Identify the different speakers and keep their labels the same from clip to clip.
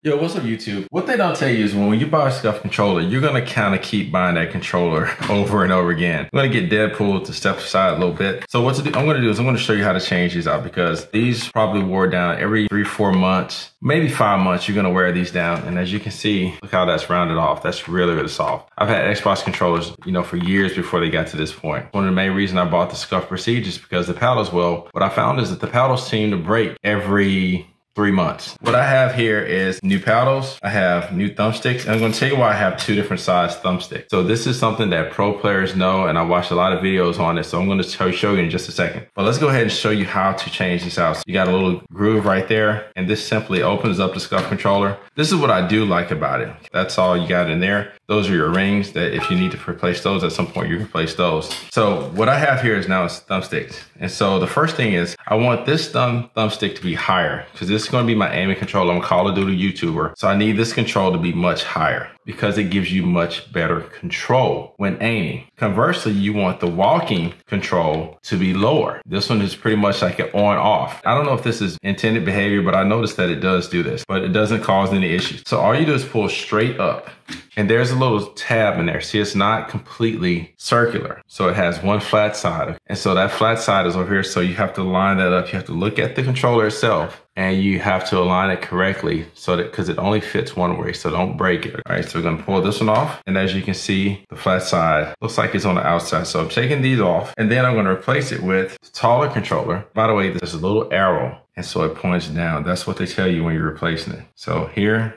Speaker 1: Yo, what's up YouTube? What they don't tell you is when you buy a Scuf controller, you're gonna kind of keep buying that controller over and over again. I'm gonna get Deadpool to step aside a little bit. So what I'm gonna do is I'm gonna show you how to change these out because these probably wore down every 3-4 months, maybe 5 months, you're gonna wear these down. And as you can see, look how that's rounded off. That's really, really soft. I've had Xbox controllers, for years before they got to this point. One of the main reasons I bought the Scuf Prestige is because the paddles, well, what I found is that the paddles seem to break every 3 months. What I have here is new paddles. I have new thumbsticks. And I'm gonna tell you why I have 2 different size thumbsticks. So this is something that pro players know, and I watched a lot of videos on it. So I'm gonna show you in just a second. But let's go ahead and show you how to change this out. So you got a little groove right there, and this simply opens up the Scuf controller. This is what I do like about it. That's all you got in there. Those are your rings that if you need to replace those at some point, you replace those. So what I have here is now is thumbsticks. And so the first thing is I want this thumbstick to be higher because this is going to be my aiming controller. I'm a Call of Duty YouTuber. So I need this control to be much higher because it gives you much better control when aiming. Conversely, you want the walking control to be lower. This one is pretty much like an on off. I don't know if this is intended behavior, but I noticed that it does do this, but it doesn't cause any issues. So all you do is pull straight up. And there's a little tab in there. See, it's not completely circular. So it has one flat side. And so that flat side is over here. So you have to line that up. You have to look at the controller itself and you have to align it correctly so that, because it only fits one way. So don't break it. All right, so we're gonna pull this one off. And as you can see, the flat side looks like it's on the outside. So I'm taking these off and then I'm gonna replace it with a taller controller. By the way, there's a little arrow. And so it points down. That's what they tell you when you're replacing it. So here,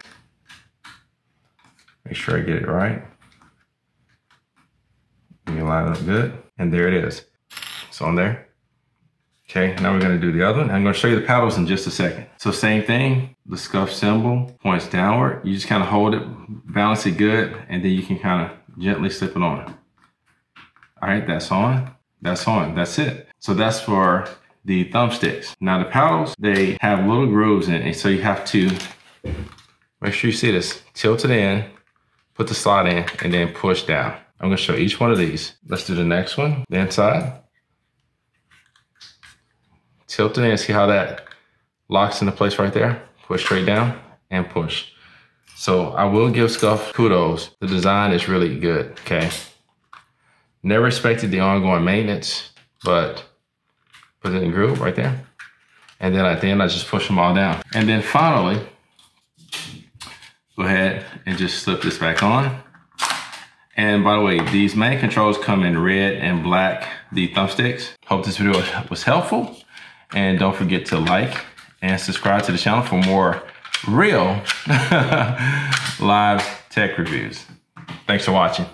Speaker 1: make sure I get it right. Let me line it up good. And there it is. It's on there. Okay, now we're gonna do the other one. I'm gonna show you the paddles in just a second. So same thing, the Scuf symbol points downward. You just kind of hold it, balance it good, and then you can kind of gently slip it on. All right, that's on, that's it. So that's for the thumbsticks. Now the paddles, they have little grooves in it, so you have to make sure you see this, tilt it in, put the slot in, and then push down. I'm gonna show each one of these. Let's do the next one, the inside. Tilt it in, see how that locks into place right there? Push straight down and push. So I will give Scuf kudos. The design is really good, okay? Never expected the ongoing maintenance, but put it in the groove right there. And then at the end, I just push them all down. And then finally, go ahead and just slip this back on. And by the way, these main controls come in red and black, the thumbsticks. Hope this video was helpful. And don't forget to like and subscribe to the channel for more real live tech reviews. Thanks for watching.